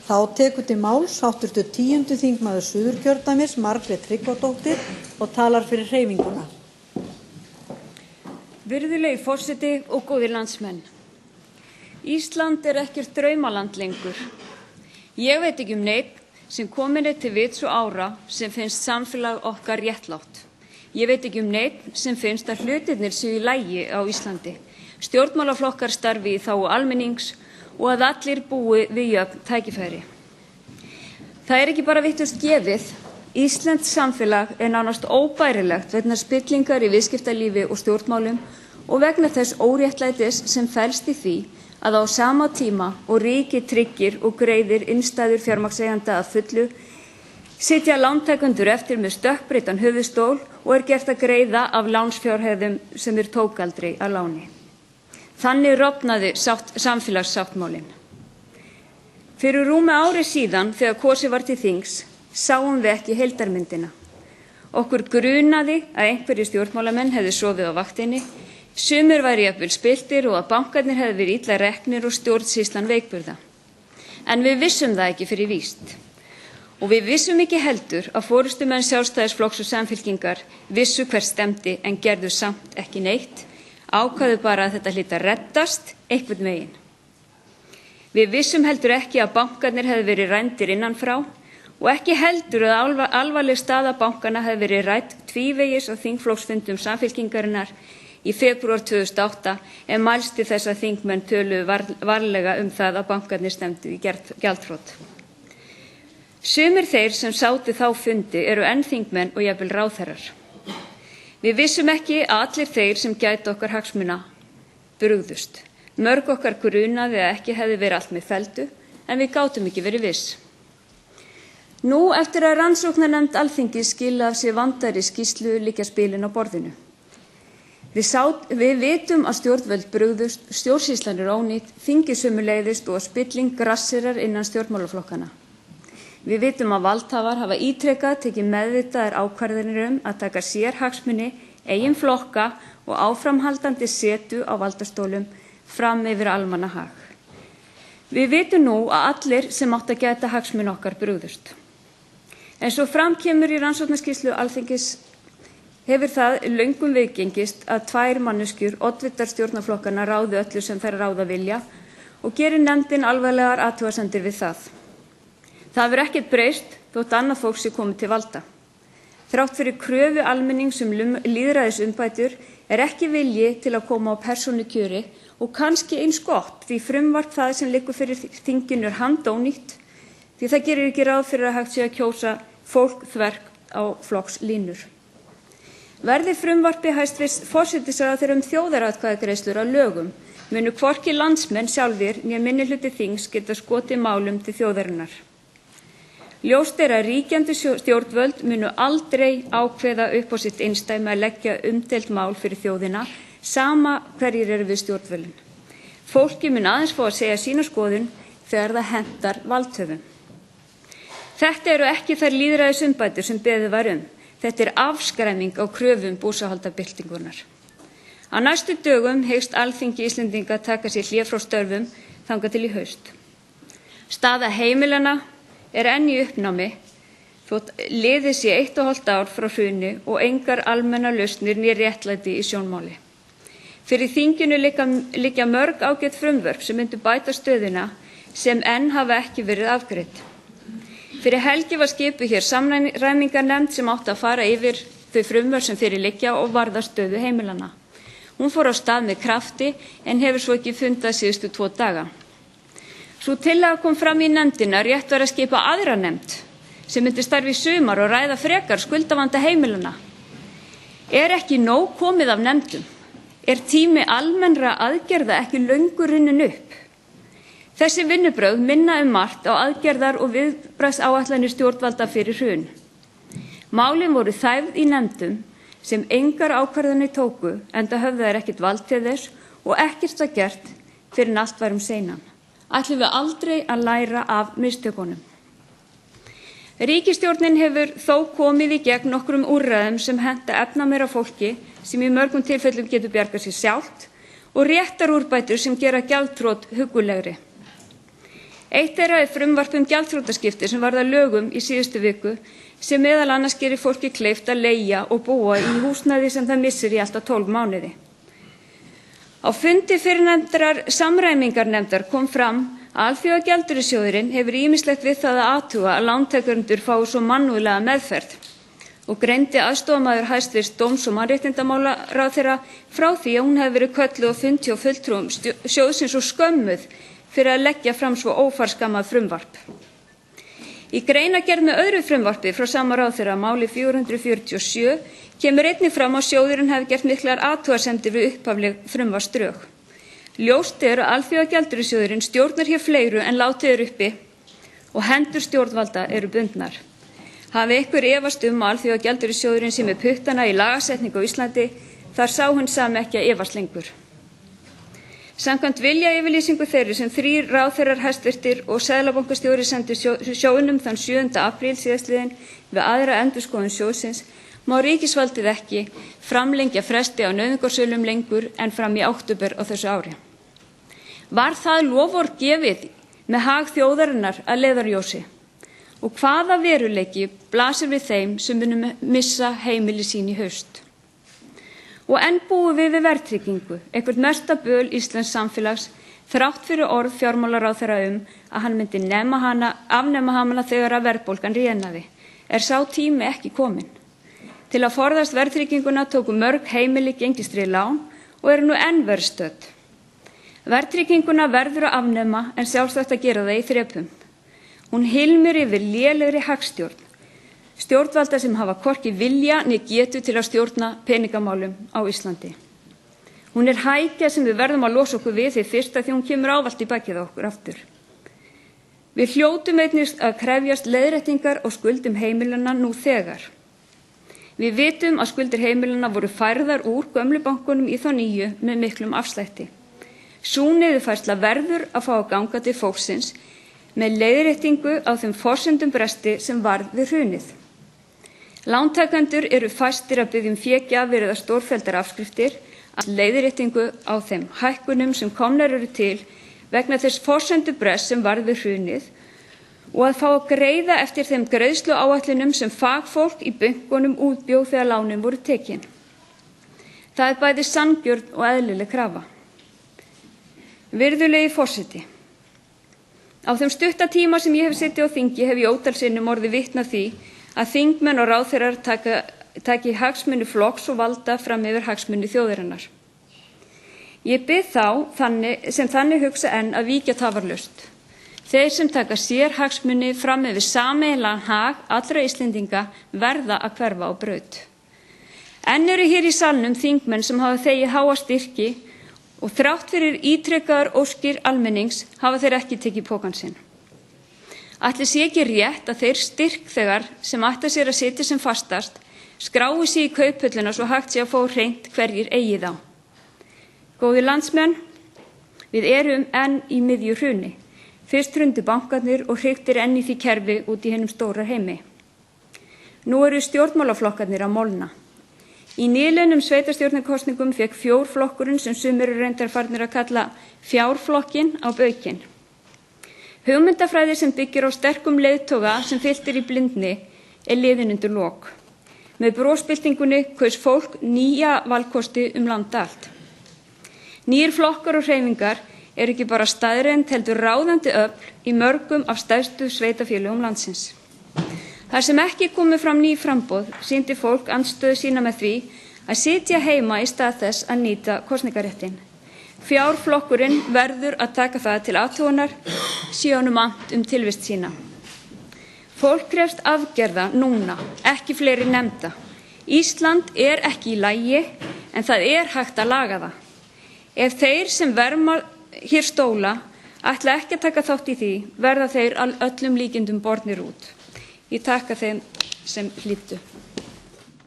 Þá tekur til máls hv. 10. þingmaður Suðurkjördæmis, Margrét Tryggvadóttir, og talar fyrir hreyfinguna. Virðulegi forseti og góðir landsmenn. Ísland ekkert draumaland lengur. Ég veit ekki neinn sem komin til vits og ára sem finnst samfélag okkar réttlátt. Ég veit ekki neinn sem finnst að hlutirnir séu í lagi á Íslandi. Stjórnmálaflokkar starfi í þágu almennings og að allir búi við jöfn tækifæri. Það ekki bara vitlaust gefið. Íslenskt samfélag nánast óbærilegt vegna spillingar í viðskiptalífi og stjórnmálum og vegna þess óréttlætis sem felst í því að á sama tíma og ríkið tryggir og greiðir innstæður fjármagnseigenda að fullu, sitja lántakendur eftir með stökkbreyttan höfuðstól og gert að greiða af lánsfjárhæðum sem tók aldrei að láni. Þannig rofnaði samfélagssáttmálinn. Fyrir rúmu ári síðan þegar kosið var til þings sáum við ekki heildarmyndina. Okkur grunaði að einhverjir stjórnmálamenn hefðu sofið á vaktinni, sumir væru jafnvel spilltir og að bankarnir hefðu verið illa reknir og stjórnsýslan veikburða. En við vissum það ekki fyrir víst. Og við vissum ekki heldur að forystumenn Sjálfstæðisflokks og Samfylkingar vissu hvert stemdi en gerðu samt ekki neitt, ákváðu bara að þetta hlyti að reddast einhvern veginn. Við vissum heldur ekki að bankarnir hefðu verið rændir innan frá og ekki heldur að alvarleg staða bankana hefði verið rædd tvívegis á þingflokksfundum Samfylkingarinnar í febrúar 2008 en mælst til þess að þingmenn töluðu varlega það að bankarnir stefndu í gjaldþrot. Sumir þeir sem sátu þá fundi enn þingmenn og jafnvel ráðherrar. Við vissum ekki að allir þeir sem gætu okkar hagsmuna brugðust. Mörg okkar grunaði að ekki hefði verið allt með felldu en við gátum ekki verið viss. Nú eftir að rannsóknarnefnd Alþingis skilaði af sér vandaðri skýrslu liggja spilin á borðinu. Við vitum að stjórnvöld brugðust, stjórnsýslan ónýt, þingið sömuleiðist og að spilling grasserar innan stjórnmálaflokkana. Við vitum að valdhafar hafa ítrekað tekið meðvitaðar ákvarðanir að taka sérhagsmuni, eigin flokka og áframhaldandi setu á valdastólum fram yfir almannahag. Við vitum nú að allir sem áttu að gæta hagsmuna okkar brugðust. En svo fram kemur í rannsóknarskýrslu Alþingis hefur það löngum viðgengist að tvær manneskjur, oddvitar stjórnarflokkanna, ráði öllu sem þær ráða vilja og gerir nefndin alvarlegar athugasemdir við það. Það hefur ekkert breyst þótt annað fólk sé komið til valda. Þrátt fyrir kröfu almennings lýðræðisumbætur ekki vilji til að koma á persónukjöri og kannski eins gott því frumvarp það sem liggur fyrir þinginu handónýtt því það gerir ekki ráð fyrir að hægt sé að kjósa fólk þvert á flokkslínur. Verði frumvarpi hæstvirts forsætisráðherra þjóðaratkvæðagreiðslur að lögum munu hvorki landsmenn sjálfir né minnihluti þings geta skotið málum til þjóðarinnar. Ljóst að ríkjandi stjórnvöld munu aldrei ákveða upp á sitt einsdæmi að leggja umdeilt mál fyrir þjóðina, sama hverjir við stjórnvölin. Fólki mun aðeins fá að segja sína skoðun þegar það hentar valdhöfum. Þetta ekki þær lýðræðisumbætur sem beðið var Þetta afskræming á kröfum búsáhaldabyltingunnar. Á næstu dögum hyggst Alþingi Íslendinga taka sér hlé frá störfum þangað til í haust. Staða heimilanna enn í uppnámi þótt liðið sé 1,5 ár frá hruni og engar almennar lausnir né réttlæti í sjónmáli. Fyrir þinginu liggja mörg ágæt frumvörp sem myndu bæta stöðuna sem enn hafa ekki verið afgreidd. Fyrir helgi var skipuð hér samræmingarnefnd sem átti að fara yfir þau frumvörp sem fyrir liggja og varða stöðu heimilanna. Hún fór á stað með krafti en hefur svo ekki fundað síðustu 2 daga. Sú tillaga kom fram í nefndina rétt var að skipa aðra nefnd sem myndi starfa í sumar og ræða frekar skuldavanda heimilanna. Ekki nóg komið af nefndum? Tími almennra aðgerða ekki löngu runnin upp? Þessi vinnubrögð minna margt á aðgerðar og viðbragðsáætlanir stjórnvalda fyrir hrun. Málin voru þæfð í nefndum sem engar ákvarðanir tóku enda höfðu þær ekkert vald til þess og ekkert var gert fyrr en allt var seinan. Ætlum við aldrei að læra af mistökunum. Ríkisstjórnin hefur þó komið í gegn nokkrum úrræðum sem henta efnameira fólki sem í mörgum tilfellum getur bjargað sér sjálft og réttarúrbætur sem gera gjaldþrot huggulegri. Eitt þeirra frumvarp gjaldþrotaskipti sem varð að lögum í síðustu viku sem meðal annars gerir fólki kleift að leigja og búa í húsnæði sem það missir í allt að 12 mánuði. Á fundi fyrrnefndrar samræmingarnefndar kom fram að Alþjóðagjaldeyrissjóðurinn hefur ýmislegt við það að athuga að lántakendur fái svo mannúðlega meðferð og greindi aðstoðarmaður hæstvirts dóms- og mannréttindamálaráðherra frá því að hún hefði verið kölluð á fundi og fulltrúum sjóðsins og skömmuð fyrir að leggja fram svo óforskammað frumvarp. Í greinargerð með öðru frumvarpi frá sama ráðherra, máli 447, kemur einnig fram að sjóðurinn hefði gert miklar athugasemdir við upphafleg frumvarpsdrög. Ljóst að Alþjóðagjaldeyrissjóðurinn stjórnar hér fleiru en látið uppi og hendur stjórnvalda eru bundnar. Hafi einhver efast að Alþjóðagjaldeyrissjóðurinn sé með puttana í lagasetningu á Íslandi, þar sá hinn sami ekki að efast lengur. Samkvæmt viljayfirlýsingu þeirri sem 3 ráðherrar hæstvirtir og seðlabankastjóri sendu sjóðnum þann 7. apríl síðastliðinn við aðra endurskoðun sjóðsins má ríkisvaldið ekki framlengja fresti á nauðungarsölum lengur en fram í október á þessu ári. Var það loforð gefið með hag þjóðarinnar að leiðarljósi? Og hvaða veruleiki blasir við þeim sem munu missa heimili sín í haust? Og enn búum við verðtryggingu, eitthvert mesta böl íslensks samfélags, þrátt fyrir orð fjármálaráðherra að hann myndi afnema hana þegar að verðbólgan rénaði. Er sá tími ekki kominn? Til að forðast verðtrygginguna tóku mörg heimili gengistryggð lán og eru nú enn verr stödd. Verðtrygginguna verður að afnema en sjálfsagt að gera það í þrepum. Hún hylmir yfir lélegri hagstjórn. Stjórnvalda sem hafa hvorki vilja né getu til að stjórna peningamálum á Íslandi. Hún hækja sem við verðum að losa okkur við því fyrst að því hún kemur ávallt í bakið á okkur aftur. Við hljótum einnig að krefjast leiðréttingar á skuldum heimilanna nú þegar. Við vitum að skuldir heimilanna voru færðar úr gömlu bankunum í þá nýju með miklum afslætti. Sú niðurfærsla verður að fá að ganga til fólksins með leiðréttingu á þeim forsendum bresti sem varð við hrunið. Lántakendur eru fæstir að biðja fégjafir eða stórfelldar afskriftir að leiðréttingu á þeim hækkunum sem komnar eru til vegna þess forsendubrests sem varð við hrunið og að fá að greiða eftir þeim greiðsluáætlunum sem fagfólk í bönkunum útbjó þegar lánin voru tekin. Það bæði sanngjörn og eðlileg krafa. Virðulegi forseti. Á þeim stutta tíma sem ég hef setið á þingi hef ég ótal sinnum orðið vitni að því að þingmenn og ráðherrar taki hagsmuni flokks og valda fram yfir hagsmuni þjóðarinnar. Ég bið þá sem þannig hugsa enn að víkja tafarlaust. Þeir sem taka sérhagsmuni fram yfir sameiginlegan hag allra Íslendinga verða að hverfa á braut. Enn eru hér í salnum þingmenn sem hafa þegið háa styrki og þrátt fyrir ítrekaðar óskir almennings hafa þeir ekki tekið pokann sinn. Ætli sé ekki rétt að þeir styrkþegar sem ætla sér að sitja sem fastast skrái sig í kauphöllina svo hægt sé að fá hreint hverjir eigi þá. Góðir landsmenn, við erum enn í miðju hruni. Fyrst hrundu bankarnir og hriktir enn í því kerfi út í hinum stóra heimi. Nú eru stjórnmálaflokkarnir að molna. Í nýliðnum sveitarstjórnarkosningum fékk fjórflokkurinn sem sumir eru reyndar farnir að kalla fjárflokkinn á baukinn. Hugmyndafræði sem byggir á sterkum leiðtoga sem fyllt í blindni liðin undir lok. Með brosbyltingunni kaus fólk nýja valkosti land allt. Nýjir flokkar og hreyfingar eru ekki bara staðreynd heldur ráðandi öfl í mörgum af stærstu sveitarfélögum landsins. Þar sem ekki komið fram ný framboð sýndi fólk andstöðu sína með því að sitja heima í stað þess að nýta kosningaréttinn. Fjárflokkurinn verður að taka það til athugunar, sé honum annt tilvist sína. Fólk krefst afgerða núna, ekki fleiri nefnda. Ísland er ekki í lagi, en það er hægt að laga það. Ef þeir sem verma hér stóla ætla ekki að taka þátt í því, verða þeir öllum líkindum bornir út. Ég þakka þeim sem hlýddu.